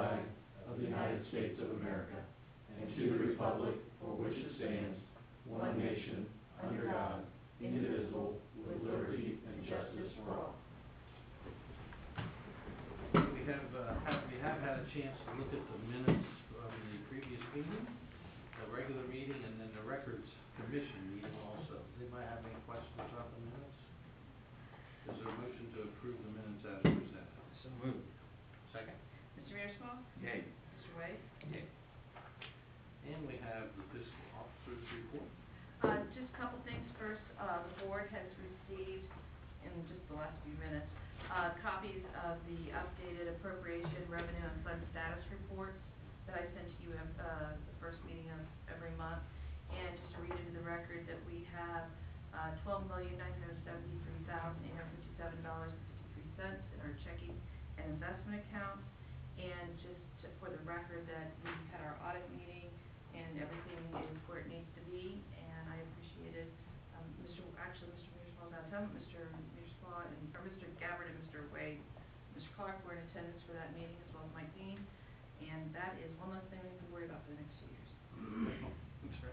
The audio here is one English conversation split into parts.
flag of the United States of America and to the republic for which it stands, one nation, under God, indivisible, with liberty and justice for all. We have had a chance to look at the minutes from the previous meeting, the regular meeting, and then the records commission meeting also. Does anybody have any questions about the minutes? Is there a motion to approve the minutes as presented? So moved. Second? Mr. Mearsclaw? Yay. Mr. Wade? Yay. And we have the fiscal officer's report. Just a couple things. First, the board has received, in just the last few minutes, copies of the updated appropriation, revenue, and fund status reports that I sent to you at the first meeting of every month. And just to read into the record that we have $12,973,857.53 in our checking and investment accounts. And just for the record that we had our audit meeting and everything is where it needs to be, and I appreciated Mr. Mearsclaw's out of town, Mr. Mearsclaw or Mr. Gabbard and Mr. Wade, Mr. Clark were in attendance for that meeting, as well as Mike Dean, and that is one less thing we have to worry about for the next 2 years. Thanks, sir.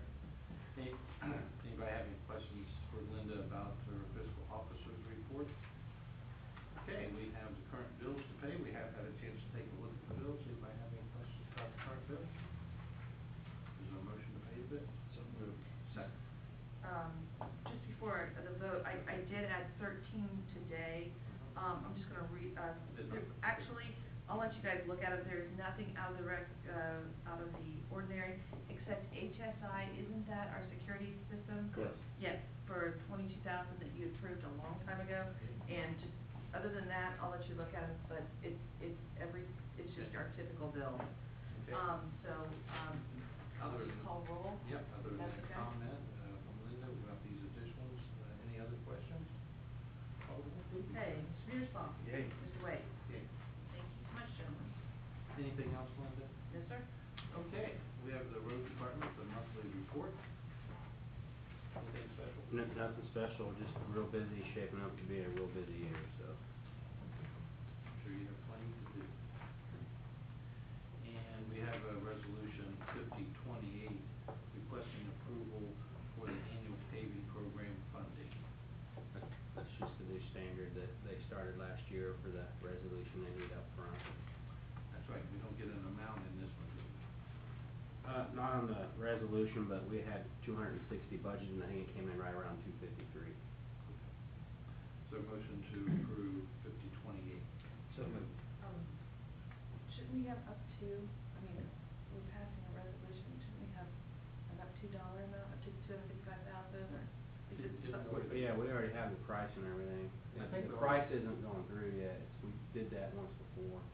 Anybody have any questions for Linda about her fiscal officer's report? Okay, we have the current bills to pay. We have had a chance to take a look at the bills. Anybody have any questions about the current bills? Is there a motion to pay the bill? So moved. Second. Just before the vote, I did add 13 today. I'm just going to read. Actually, I'll let you guys look at it. There's nothing out of the ordinary, except HSI. Isn't that our security system? Yes. Yes, for 22,000 that you approved a long time ago. And just other than that, I'll let you look at it. But it's just our typical bill. Okay. I'll just call roll. Yep. Other than That's a okay. comment from Linda about these additionals, any other questions? Call the roll, please. Okay, Mr. Mearsclaw. Yay. Mr. Wade. Okay. Thank you so much, gentlemen. Anything else, Linda? Yes, sir. Okay, we have the road department, the monthly report. Anything special? Nothing special, just real busy, shaping up to be a real busy year, so. I'm sure you have plenty to do. And we have a resolution 5028 requesting approval for the annual paving program funding. That's just the new standard that they started last year for the resolution they need up front. That's right, we don't get an amount in this one, do we? Not on the resolution, but we had 260 budgeted, and I think it came in right around 253. So motion to approve 5028. So moved. Shouldn't we have up to, we're passing a resolution, shouldn't we have an up to dollar amount, up to 255,000, or? Yeah, we already have the price and everything. I think the price isn't going through yet. We did that once before.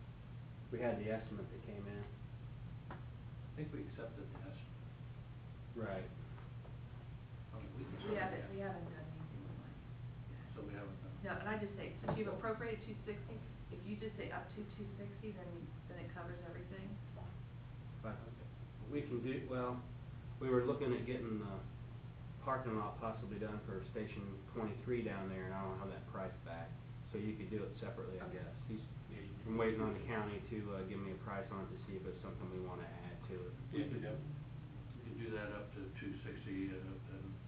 We had the estimate that came in. I think we accepted the estimate. Right. We haven't done anything with money. So we haven't done. No, and I just say, since you've appropriated 260, if you just say up to 260, then it covers everything. But we can do, well, we were looking at getting the parking lot possibly done for Station 23 down there, and I don't know how that price back. So you could do it separately, I guess. I'm waiting on the county to give me a price on it to see if it's something we want to add to it. We could do that up to 260, and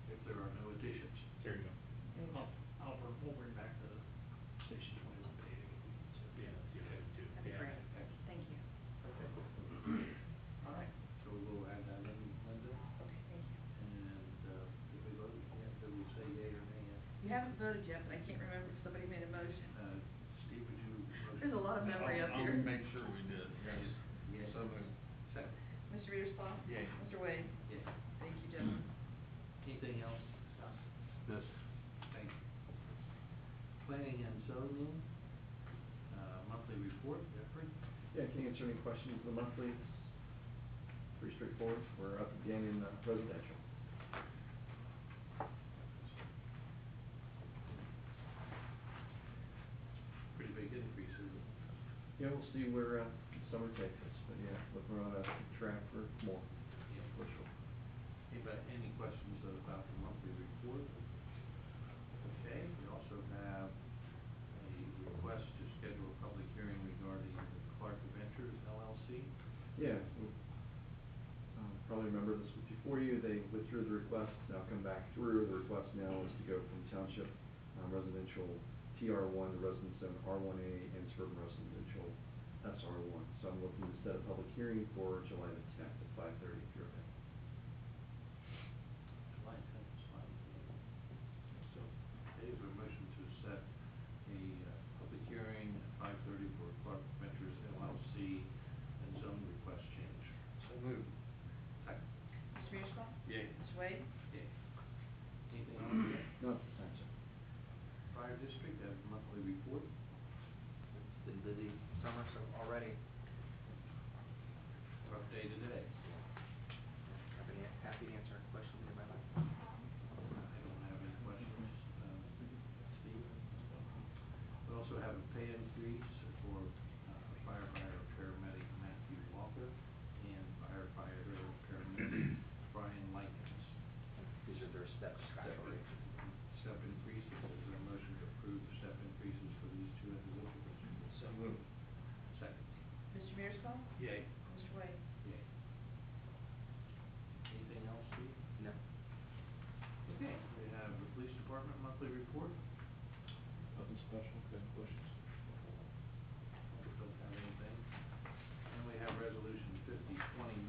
if there are no additions. There you go. We'll bring back the Station 21 paving. Yeah, you have to. That'd be great. Thank you. Okay. All right, so we'll add that in, Linda. Okay, thank you. And if we vote, did we say yea or nay? You haven't voted yet, but I can't remember if somebody made a motion. Steve, would you motion? There's a lot of memory up here. I'll make sure we did, yes. Yes. So moved. Second. Mr. Mearsclaw? Yay. Mr. Wade? Yes. Thank you, gentlemen. Anything else, Scott? No, sir. Thank you. Planning and zoning, monthly report, Jeffrey? Yeah, can you answer any questions? The monthly, pretty straightforward. We're up again in residential. Pretty big increase, isn't it? Yeah, we'll see where summer takes us, but yeah, looking on a track for more. Yeah, for sure. Any questions about the monthly report? Okay, we also have a request to schedule a public hearing regarding the Clark Ventures LLC. remember this was before you, they withdrew the request, now come back through. The request now is to go from Township residential TR1 to residence zone R1A and suburban residential SR1. So I'm looking to set a public hearing for July the 10th at 5:30 if you're okay. July 10th is fine. So, okay, is there a motion to set a public hearing at 5:30 for Clark Ventures LLC and zone request change? So moved. Second. Mr. Mearsclaw? Yay. Mr. Wade? Yay. Anything else? Jeff? No, thanks, sir. Fire district, have a monthly report. It's been busy summer, so already. Rough day today. Happy to answer any questions anybody like. I don't have any questions. Steve? We also have a pay increase for firefighter paramedic Matthew Walker and firefighter paramedic Brian Likens. These are their steps. Step increases. Is there a motion to approve the step increases for these two individuals? So moved. Second. Mr. Mearsclaw? Yay. Mr. Wade? Yay. Anything else, Steve? No. Okay, we have the police department monthly report. Nothing special, good questions. Don't have anything. And we have resolution 5029,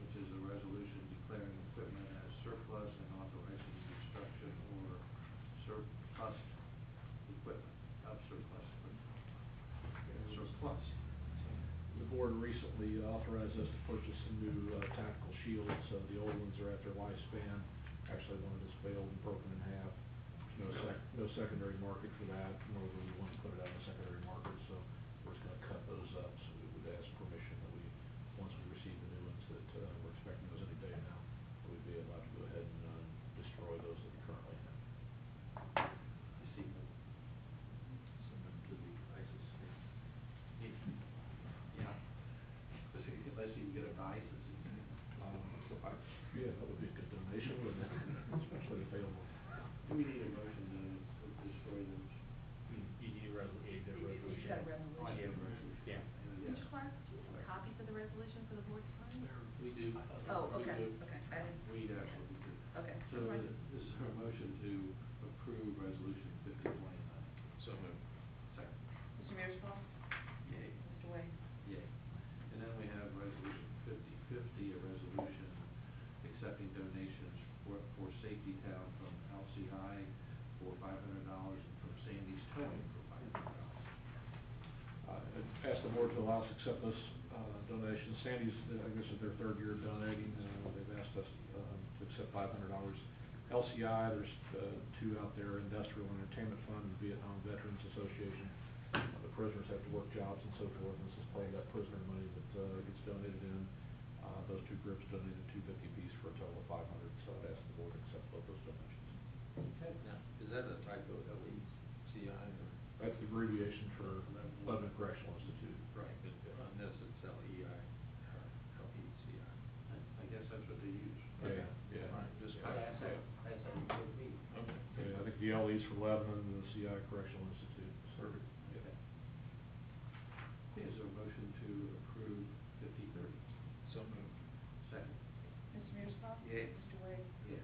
which is a resolution declaring equipment as surplus and authorizing destruction or surplus equipment, of surplus equipment. Surplus. The board recently authorized us to purchase some new tactical shields. The old ones are at their lifespan. Actually, one has failed and broken in half. No secondary market for that, nor would we want to put it out in the secondary market, so we're just gonna cut those up. So we would ask permission that once we receive the new ones, that we're expecting those any day now, we'd be allowed to go ahead and destroy those that we currently have. You see them. Send them to the ISIS. Yeah. Unless you can get a ISIS. Yeah, that would be a good donation, wouldn't it? Especially if they don't. Do we need a motion to destroy those? You need a resolution. You've got a resolution. Oh, I need a resolution. Yeah. Mr. Clark, do you have a copy for the resolution for the board to sign? We do. Oh, We okay, do. okay, I didn't. We definitely do. Okay. So is there a motion to approve resolution 5029? So moved. Second. Mr. Mearsclaw? Yay. Mr. Wade? Yay. And then we have resolution 5050, a resolution accepting donations for Safety Town from LCI for $500 and from Sandy's Towing for $500. I'd ask the board to allow us to accept this donation. Sandy's, I guess, is their third year donating. They've asked us to accept $500. LCI, there's two out there, Industrial Entertainment Fund and Vietnam Veterans Association. The prisoners have to work jobs and so forth, and this is part of that prisoner money that gets donated in. Those two groups donated $250 apiece for a total of $500, so I'd ask the board to accept both those donations. Okay, now, is that a typo, LECI, or? That's the abbreviation for Lebanon Correctional Institute. Right, on this it's LEI, or LECI. I guess that's what they use. Yeah, yeah. Right, just Yeah. that's how you put me. Okay. Yeah, I think the LE's for Lebanon, and the CI Correctional Institute. Perfect. Yeah. Okay, is there a motion to approve 5030? So moved. Second. Mr. Mearsclaw? Yay. Mr. Wade? Yeah.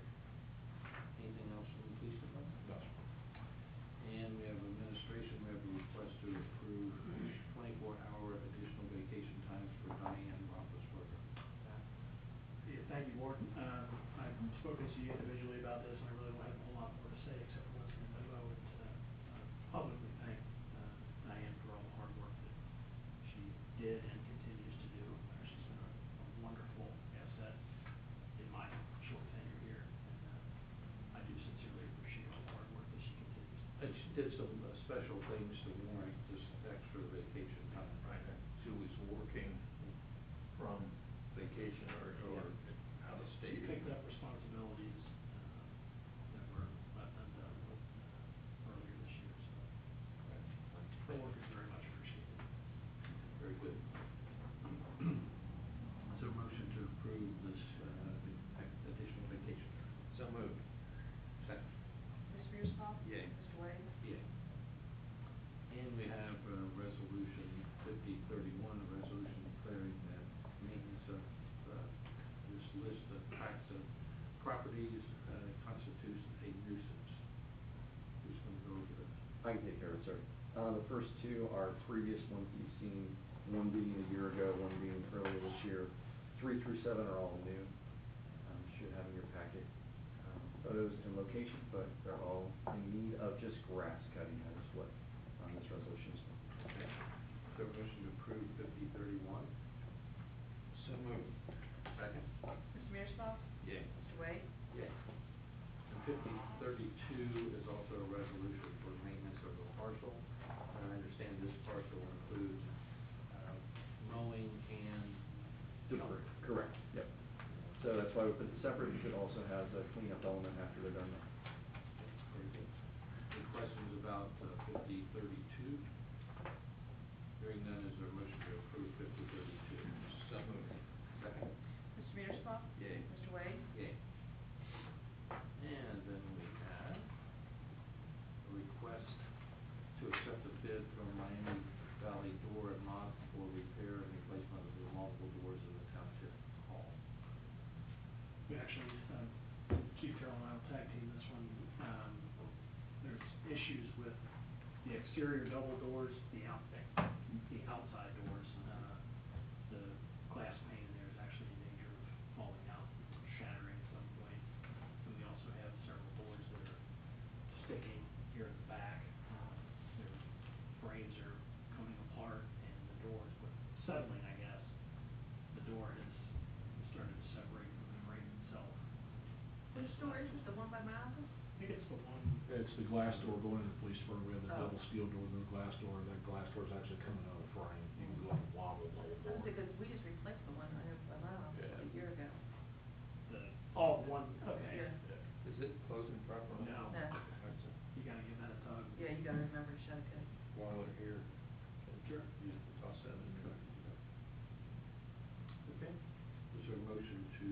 Anything else from the police department? No. And we have administration, we have a request to approve 24-hour additional vacation times for Diane Roethlisberger. Yeah, thank you, Board. I've spoken to you individually about this, and I really don't have a whole lot more to say, except for what's in the memo, and publicly thank Diane for all the hard work that she did and continues to do. She's been a wonderful asset in my short tenure here, and I do sincerely appreciate all the hard work that she continues to do. And she did some special things to warrant this extra vacation time. Right, she was working from vacation or out of She state. picked up responsibilities that were left undone earlier this year, so her work is very much appreciated. Very good. Is there a motion to approve this additional vacation time? So moved. Second. Mr. Mearsclaw? Yay. Mr. Wade? Yeah. And we have resolution 5031, a resolution declaring that maintenance of sir. The first two are previous ones that you've seen, one being a year ago, one being earlier this year. 3 through 7 are all new. Should have in your packet photos and locations, but they're all in need of just grass cutting. That is what this resolution is for. Okay. So motion to approve 5031. So moved. Second? Mr. Mearsclaw? Yay. Mr. Wade? Yay. And 5032 is also a resolution for maintenance of a parcel. And I understand this parcel includes mowing and Debris. Correct. Yep. So that's why we put it separate. It also has a cleanup element after they're done. Very good. Any questions about 5032? Hearing none, is there a motion to approve 5032? So moved. Second? Mr. Mearsclaw? Yay. Mr. Wade? Yay. And then we have a request to accept a bid from Miami Valley Door and Lock for repair and replacement of the multiple doors in the Township Hall. We actually, Chief Carroll and I will tag team this one. There's issues with the exterior double doors, the outside doors. The glass pane in there is actually in danger of falling out, shattering at some point. And we also have several doors that are sticking here at the back. Their frames are coming apart and the doors, with settling, I guess, the door has started to separate from the frame itself. Which door is it, the one by my office? I think it's the one. It's the glass door going into the police department. We have the Oh. double steel door, the glass door, and that glass door is actually coming out of the frame. You can go up and wobble the whole door. Because we just replaced the one by my office Yeah. a year ago. One, okay. Yeah. Is it closing properly? No. No. You gotta give that a tug. Yeah, you gotta remember to shut it. While we're here, Sure. you toss that in there. Okay. Is there a motion to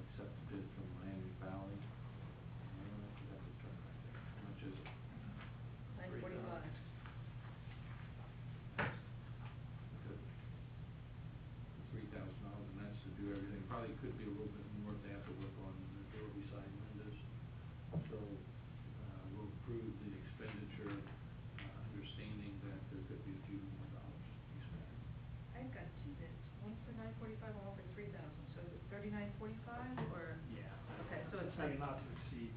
accept the bid from Miami Valley? That's a term right there. How much is it? $945. Good. $3,000, and that's to do everything. Probably could be a little bit more if they have to work on the door beside Linda's. So, we'll approve the expenditure, understanding that there could be a few more dollars to be spent. I've got two bids, one for $945, one for $3,000, so is it $39.45 or? Yeah. Okay, so it's saying not to exceed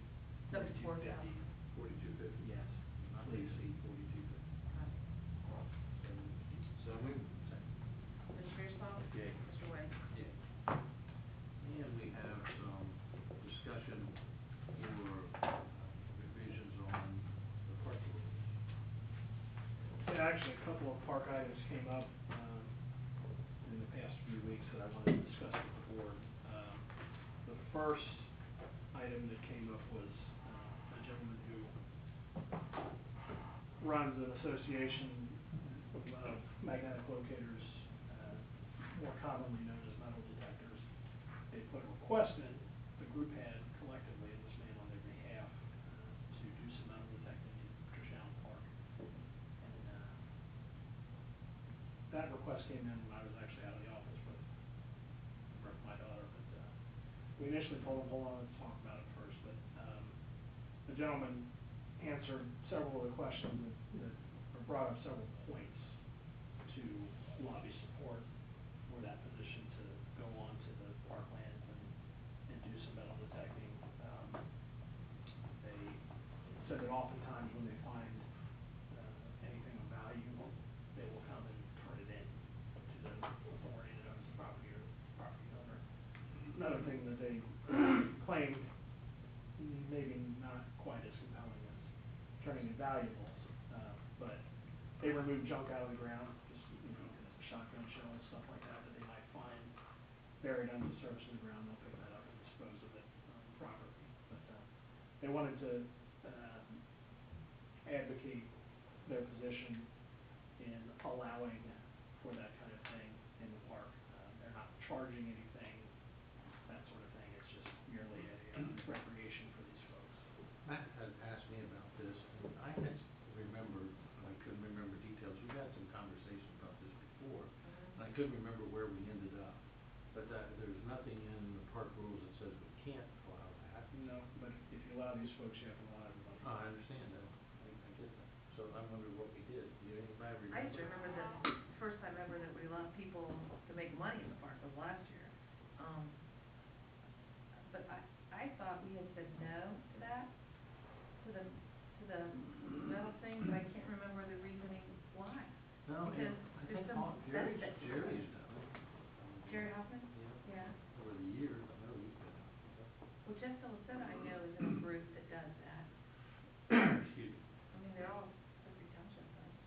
Up to $42.50. 4250. Yes, Not to please. exceed 4250. So moved. Second. Mr. Mearsclaw? Yay. Mr. Wade? Yeah. And we have some discussion for revisions on the park rules. Yeah, actually, a couple of park items came up, in the past few weeks that I wanted to discuss with the board. The first item that came up was, a gentleman who runs an association of magnetic locators, more commonly known as metal detectors. They put a request in, the group had collectively, and this man on their behalf, to do some metal detecting in Trustee Park. And, that request came in when I was actually out of the office with my daughter, but, we initially told him, hold on, let's talk about it first, but, the gentleman answered several of the questions that or brought up several points to lobby support for that position to go on to the parklands and do some metal detecting. They said that oftentimes when they find anything of value, they will come and turn it in to the authority that owns the property or the property owner. Another thing that they claimed, maybe not quite as compelling as turning in valuables, but they remove junk out of the ground, just, shotgun shells, stuff like that, that they might find buried under the surface of the ground. They'll pick that up and dispose of it properly. But they wanted to advocate their position in allowing for that kind of thing in the park. They're not charging anything, that sort of thing. It's just merely a recreation for these folks. Matt had asked me about this, and I had remembered, I couldn't remember details. We've had some conversation about this before, and I couldn't remember where we ended up. But there's nothing in the park rules that says we can't allow that. No, but if you allow these folks, you have to allow everybody. I understand that. I get that. so I wonder what we did. Do you anybody remember? I used to remember that, first time ever that we allowed people to make money in the park was last year. But I thought we had said no to that, to the rental thing, but I can't remember the reasoning why. No, Because I there's think some Jerry's benefit to it. done it. Jerry Hoffman? Yeah. Yeah. Over the years, I know he's been out. Well, Jeff Delicetta, I know, is in a group that does that. Excuse me. I mean, they're all Clearcreek Township folks.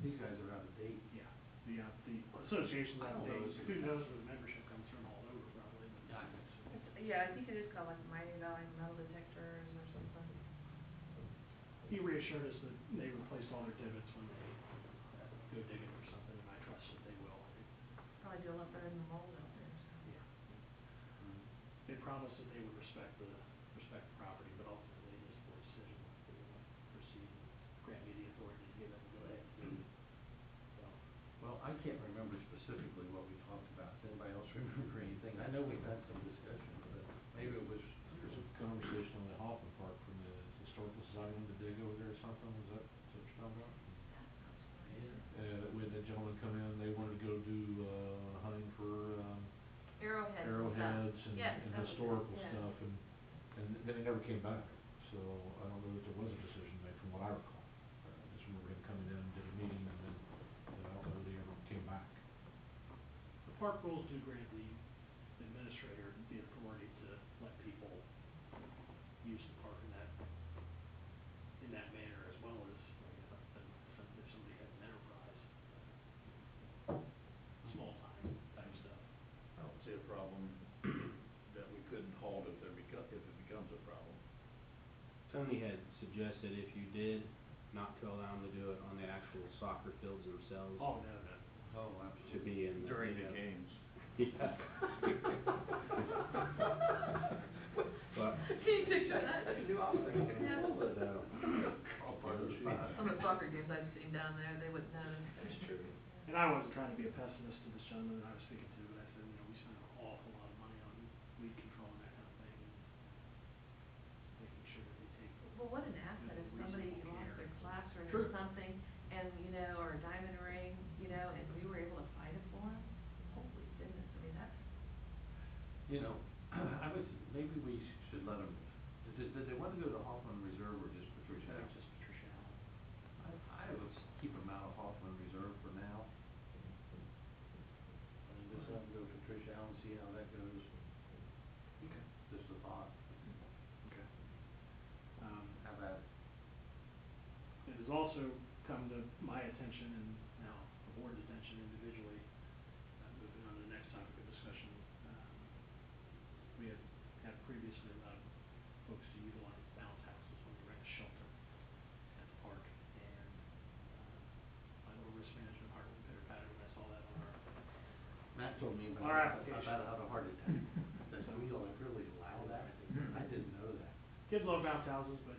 These guys are out of date. Yeah, the association's I out don't know of date. if Who it's- knows where the membership comes from all over probably, but. Yeah, I think it is called like Miami Valley Metal Detectors or something. He reassured us that they replaced all their divots when they go digging for something, and I trust that they will. Probably do a lot better than the mold out there, so. Yeah. They promised that they would respect the property, but ultimately it is the board's decision whether they want to proceed and grant me the authority to give them a go ahead to do it. So, Well, I can't remember specifically what we talked about. Does anybody else remember anything? I know we've had some discussion, but maybe it was. There's a conversation on the Hoffman Park from the historical society wanted to dig over there or something, was that what you're talking about? That sounds familiar. We had that gentleman come in, they wanted to go do, hunting for, Arrowheads and stuff. arrowheads and Yes, and that was it, historical yeah. stuff, and then he never came back. So I don't know that there was a decision made from what I recall. I just remember him coming in, did a meeting, and then I don't know that he ever came back. the park rules do grant the administrator the authority to let people use the park in that manner, as well as, if somebody has an enterprise, small time type stuff. I don't see a problem that we couldn't halt if it becomes a problem. Tony had suggested if you did, not to allow them to do it on the actual soccer fields themselves. Oh, no. Oh, To be in. During the Yeah. games. Yeah. But. Can you picture that? I can do all things. Yeah. But, All part of the fun. Some of the soccer games I've seen down there, they wouldn't know. That's true. And I wasn't trying to be a pessimist to this gentleman that I was speaking to, but I said, we spend an awful lot of money on weed control and that kind of thing, and making sure that they take. Well, what an asset if somebody reasonable lost care. their classroom or True. something, and, or a diamond ring, and we were able to fight it for them. Holy goodness, I mean, that's, Maybe we should let them, did they want to go to Hoffman Reserve or just Patricia That's Allen? just Patricia Allen. I would keep them out of Hoffman Reserve for now. I mean, just let them go to Patricia Allen, see how that goes. Okay. Just a thought. Okay. How about it? It has also come to my attention and now the board's attention individually, moving on to the next topic of discussion. We had previously allowed folks to utilize bounce houses when they rent a shelter at the park, and my little risk management heart went pitter patter when I saw that on our. Matt told me Our about application. how a heart attack. That we don't really allow that. I didn't know that. Kids love bounce houses, but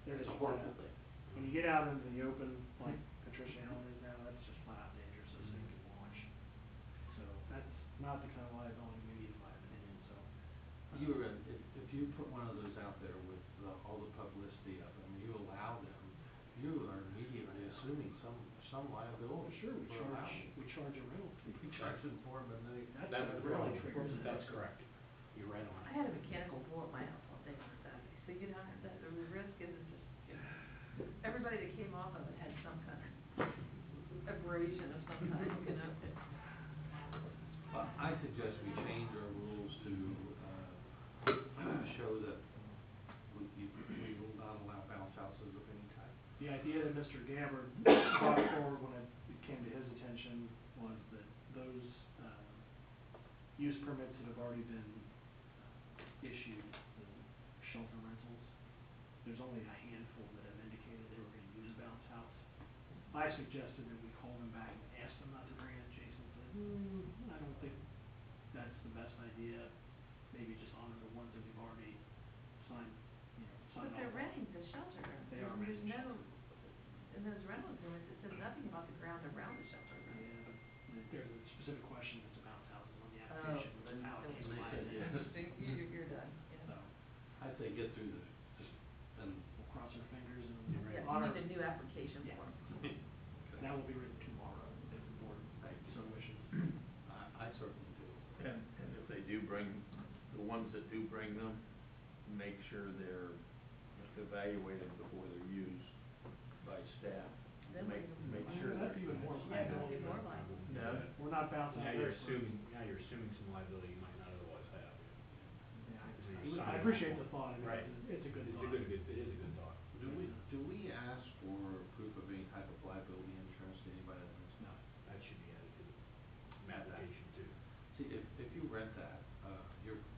they're It's just a horrible flat out- thing. When you get out into the open, like Patricia Allen is now, that's just flat out dangerous, those things can launch. So that's not the kind of liability we need, in my opinion, so. If you put one of those out there with all the publicity of them, you allow them, you are immediately assuming some liability. Sure, we for allowing it. charge a rental fee. We charge them for them, and That's That's what really correct. triggers it. That's correct. You're right on. I had a mechanical blow up my house all day on Saturday, so the risk is just, everybody that came off of it had some kind of abrasion of some kind, I suggest we change our rules to, show that we will not allow bounce houses of any type. The idea that Mr. Gabbard brought forward when it came to his attention was that those, use permits that have already been issued, the shelter rentals, there's only a handful that have indicated they were gonna use a bounce house. I suggested that we call them back and ask them not to grant it. Jason said, I don't think that's the best idea, maybe just honor the ones that we've already signed But off they're on. renting the shelter. They are There's renting no, shelter. in those rental agreements, it says nothing about the ground around the shelter. Yeah, but there's a specific question that's about houses on the application, which is how it came to they my said yes. attention. You're done, So, yeah. I'd say get through and we'll cross our fingers and You're right. Yeah, you honor. need a new application ones that do bring them, make sure they're evaluated before they're used by staff. Then Make Well, sure that'd they're. be even more Yeah, that'd liability. be more liable. No, we're not bouncing Now out you're there for- assuming some liability you might not otherwise have. Yeah, I appreciate the thought, I mean, Right. it's a good It's thought. it is a good thought. Do we ask for proof of any type of liability insurance to anybody that rents? No, that should be added to the application too. See, if you rent that,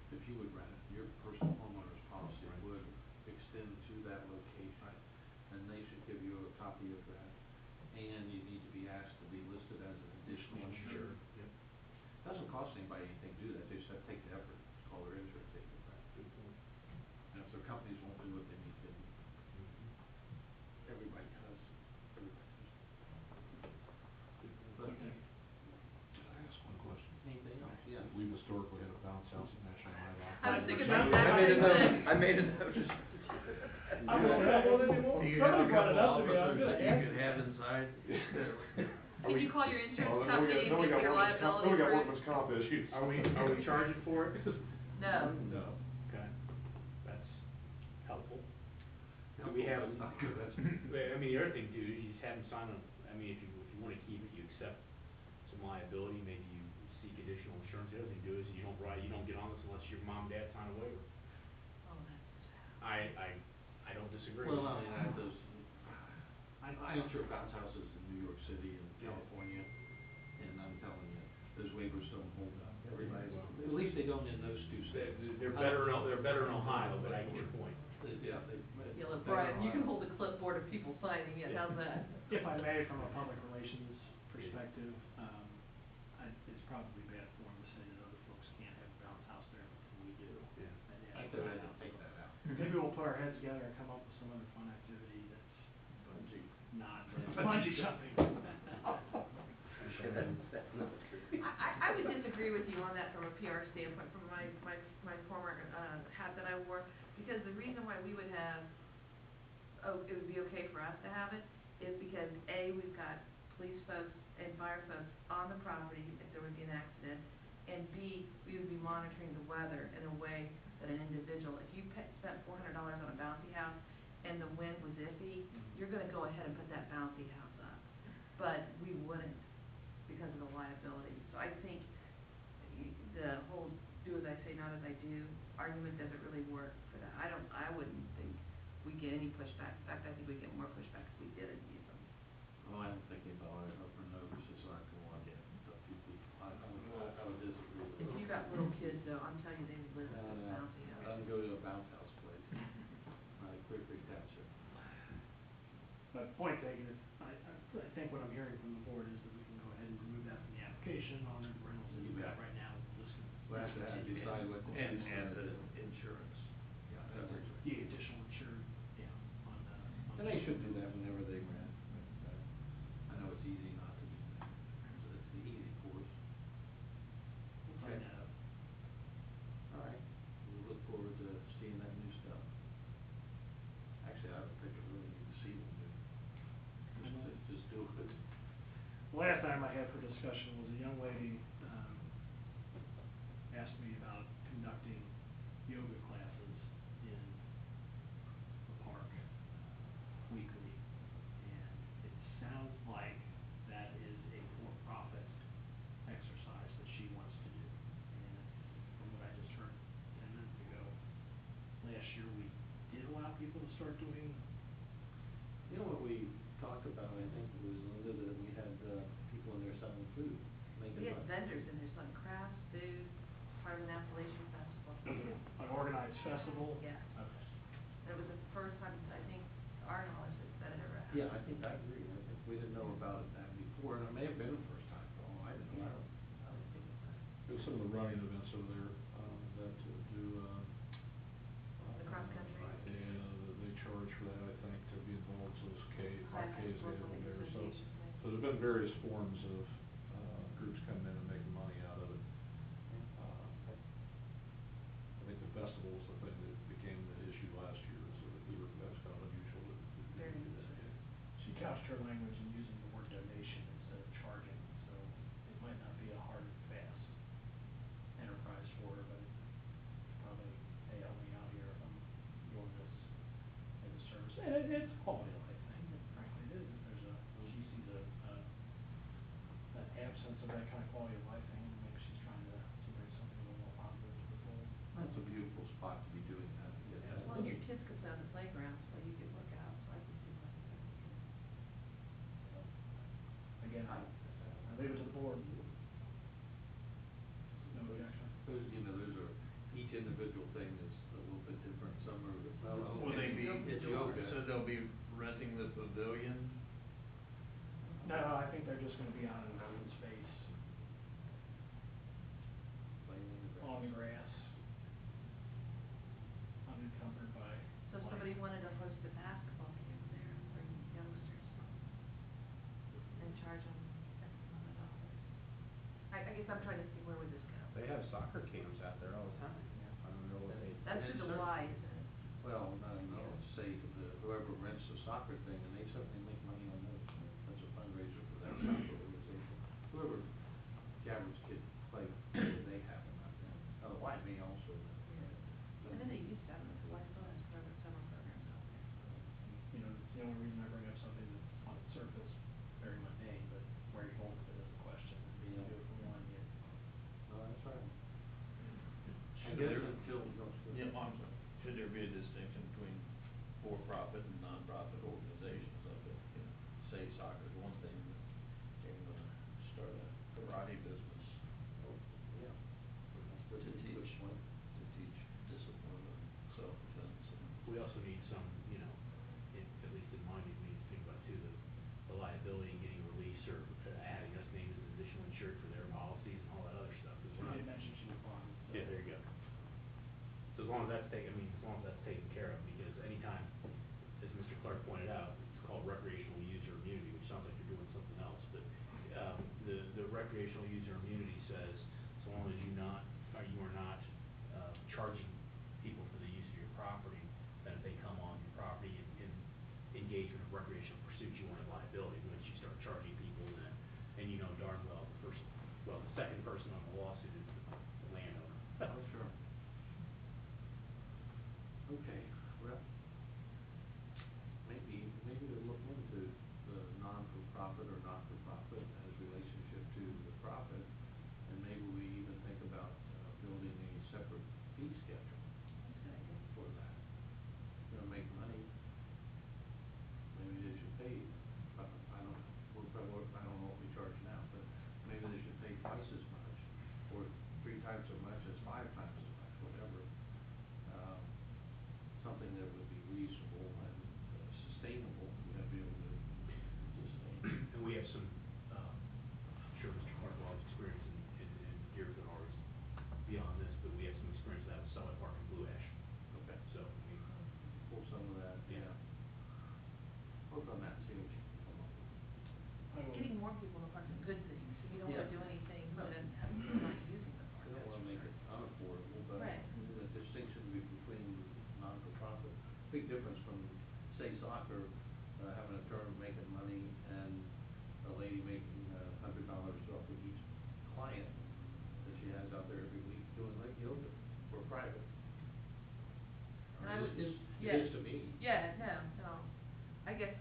if you would rent it, your personal homeowner's policy Right. would extend to that location. And they should give you a copy of that, and you need to be asked to be listed as an additional insured. Yep. Doesn't cost anybody anything to do that, they just have to take the effort, to call their insurance agent back. Good point. And if their companies won't do what they need to do, everybody does, everybody does. But, Can I ask one question? anything else? Yeah. We've historically had a bounce house at National Night Out. I was thinking about that. I made a note. I don't have one anymore. Do you Somebody have a brought it couple up to me, I was officers gonna that you ask can you. have inside? Can you call your insurance Well, company and then we get got your workman's comp- liability then we got approved? workman's comp issues. Are we charging for it? No. No, okay, that's helpful. Do we have, That's not good, that's. I mean, the other thing, dude, is you just have them sign I mean, if you wanna keep it, you accept some liability, maybe you seek additional insurance. The other thing to do is you don't get on this unless your mom and dad sign a waiver. Oh, that's sad. I don't disagree. Well, I mean, I insure bounce houses in New York City and Yeah. California, and I'm telling you, those waivers don't hold up. Everybody's, Well, at least they don't in those two states. They're better in Ohio, but I get your point. Yeah, they. Yeah, look, they Brian, you can are. hold the clipboard of people signing it, how's that? If I may, from a public relations perspective, it's probably bad form to say that other folks can't have a bounce house there until we do. Yeah. And I yeah, could have to take that out. maybe we'll put our heads together and come up with some other fun activity that's Bungee. not bungee jumping. I would disagree with you on that from a PR standpoint, from my former, hat that I wore, because the reason why we would have, it would be okay for us to have it, is because A, we've got police folks and fire folks on the property if there would be an accident, and B, we would be monitoring the weather in a way that an individual, if you spent $400 on a bouncy house and the wind was iffy, you're gonna go ahead and put that bouncy house up. But we wouldn't because of the liability. So I think the whole do as I say, not as I do argument doesn't really work for that. I wouldn't think we get any pushback. In fact, I think we get more pushback if we didn't use them. Well, I don't think anybody over notices aren't gonna want to get a few people. I would disagree with If that. you got little kids though, I'm telling you, they would live in No, this no, bouncy house. let them go to a bounce house place, Clearcreek Township. But point taken, I think what I'm hearing from the board is that we can go ahead and remove that from the application on the rentals that you've got right now. We'll have to decide what. And the insurance. Yeah, coverage. The additional insured, yeah, on the. And they should do that whenever they rent, but, I know it's easy not to do that, so it's the easy course. We'll clean that up. All right, we look forward to seeing that new stuff. Actually, I don't think I really need to see them do, just do it. The last item I had for discussion was a young lady, asked me about conducting yoga classes in the park, weekly. And it sounds like that is a for-profit exercise that she wants to do. And from what I just heard 10 minutes ago, last year we did allow people to start doing. You know what we talked about, I think it was Linda, that we had, people in there selling food, making We had money. vendors in there selling crafts, food, part of an Appalachian festival. An organized festival? Yeah. Okay. It was the first time, I think, to our knowledge, that it ever happened. Yeah, I think I agree, I think we didn't know about that before, and it may have been the first time, for all I know, I don't think it's that. There's some of the running events over there, that do, The cross country. and they charge for that, I think, to be involved, so it's High 5Ks they school have over there, so. association thing. So there've been various forms of, groups coming in and making money out of it. I think the festival was the thing that became the issue last year, so that's kind of unusual to Very do that, unusual. yeah. She couched her language in using the word donation instead of charging, so it might not be a hard and fast enterprise for her, but it's probably spot to be doing that. to get that. Well, your kids could play on the playground, so you could work out, so I can see why that would be good. Again, I leave it to the board. No objection. Those, you know, those are, each individual thing is a little bit different, some are, Will they be, it's yoga. so they'll be renting the pavilion? No, I think they're just gonna be on an open space, Playing in the grass. on the grass, unencumbered by. So if somebody wanted to host a basketball game there for youngsters, and charge them X amount of dollars. I guess I'm trying to see where would this go? They have soccer camps out there all the time. I don't know what they. That's And through the certainly- Y, isn't it? Well, no, say to the, whoever rents the soccer thing, and they certainly make money on those, that's a fundraiser for their soccer organization. Whoever Gabbard's kid play, they have them out there. Otherwise, me also. I know they used to have them at the Y Fund for several programs out there. You know, the only reason I bring up something that on the surface very mundane, but where you hold it is the question. You do it for one, you. No, that's right. I Should guess there- until, Yeah, I'm sorry. Should there be a distinction between for-profit and non-profit organizations of it? You know, say soccer's one thing, but they're gonna start a karate business yeah. to teach, discipline and self-defense and. We also need some, you know, at least in my view, we need to think about too, the liability, getting a release or adding us named as additional insured for their policies and all that other stuff. 'Cause She we're not- did mention she was fine. Yeah, there you go. So as long as that's taken, as long as that's taken care of, because anytime, as Mr. Clark pointed out, it's called recreational user immunity, which sounds like you're doing something else, but, the recreational user immunity says, so long as you are not, charging people for the use of your property, that if they come on your property and engage in a recreational pursuit, you won't have liability. Once you start charging people, then, and you know darn well, the second person on the lawsuit is the landowner. Oh, sure. Okay, well, maybe we'll look into the non-for-profit or not-for-profit as relationship to the profit, and maybe we even think about, building a separate fee schedule That's a good idea. for that. You know, make money, maybe they should pay, I don't know what we charge now, but maybe they should pay twice as much, or 3 times as much as 5 times as much, whatever. Something that would be reasonable and sustainable, you have to be able to sustain. And we have some, I'm sure Mr. Clark will have experience in years that ours beyond this, but we have some experience with that with Summit Park and Blue Ash. Okay. So, we, Pull some of that, Yeah. Work on that, see what you can come up with. I will- Getting more people in the park's a good thing, so you don't wanna Yeah. do anything No. that have people not using the park. We don't wanna make it unaffordable, but Right. the distinction between non-for-profit, big difference from, say, soccer, having a term making money and a lady making $100 off of each client that she has out there every week doing like yoga for private. And I would, It yeah. is to me. Yeah, no, I guess,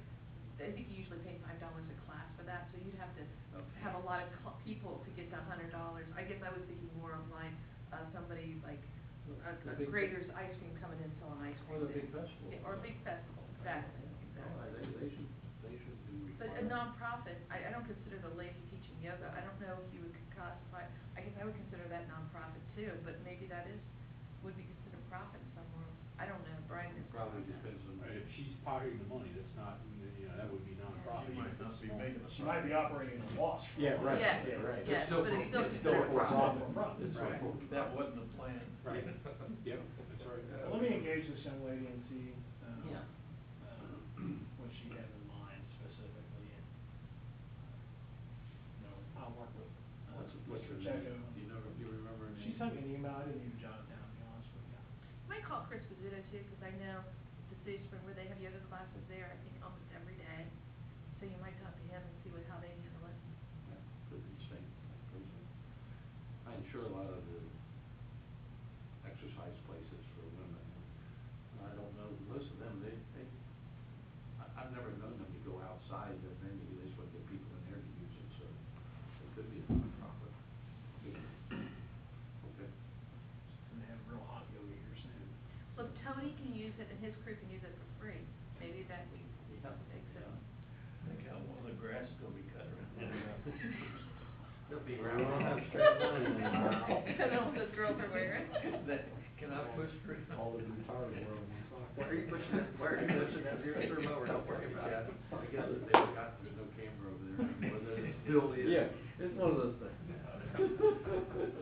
I think you usually pay $5 a class for that, so you'd have to Okay. have a lot of people to get to $100. I guess I was thinking more of like, somebody like, The big- Grader's Ice Cream coming in selling ice cream. Or the there. big festival. Yeah, or a big festival, exactly, No, exactly. they should be But required. a nonprofit, I don't consider the lady teaching yoga, I don't know if you would classify, I guess I would consider that nonprofit too, but maybe that would be considered profit somewhere. I don't know, Brian is. Probably depends on. if she's pocketing the money, that's not, you know, that would be nonprofit. You might not be making a. She might be operating at a loss. for Yeah, right, Yes, yeah, right. yes, still but it's for- still it's still considered for profit. profit. It's Right. for- That wasn't the plan. Right, yep, that's right. Well, let me engage this young lady and see, Yeah. what she has in mind specifically, and, you know, I'll work with, What's her Mr. name? Checo. Do you remember her name? She sent me an email, I didn't even jot it down, to be honest with you. You might call Chris Pizzuto too, because I know the City Spring where they have yoga classes there, I think almost every day. So you might talk to him and see how they handle it. Yeah, could be the same person. I'm sure a lot of the exercise places for women, I don't know, most of them, I've never known them to go outside their venue, they just want to get people in there to use it, so it could be a nonprofit. Okay. And they have real hot yoga here soon. use it and his crew can use it for free. Maybe that we makes it. I think one of the grass is gonna be cut around. They'll be We won't have straight line anymore. I don't know what those girls are wearing. Can I push through? All the retired wear on one side. Why are you pushing that, why are you pushing that zero mower? Don't worry about it. I guess that they forgot there's no camera over there anymore, there still is. Yeah, it's one of those things.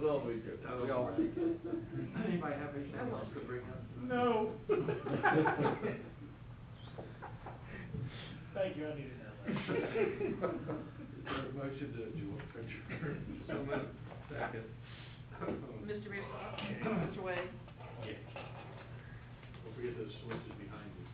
Well, we do. We all, anybody have anything else to bring up? No. Thank you, I needed that. Is there a motion to adjourn? So moved. Second. Mr. Mearsclaw? Mr. Wade? Yeah. Don't forget those switches behind you.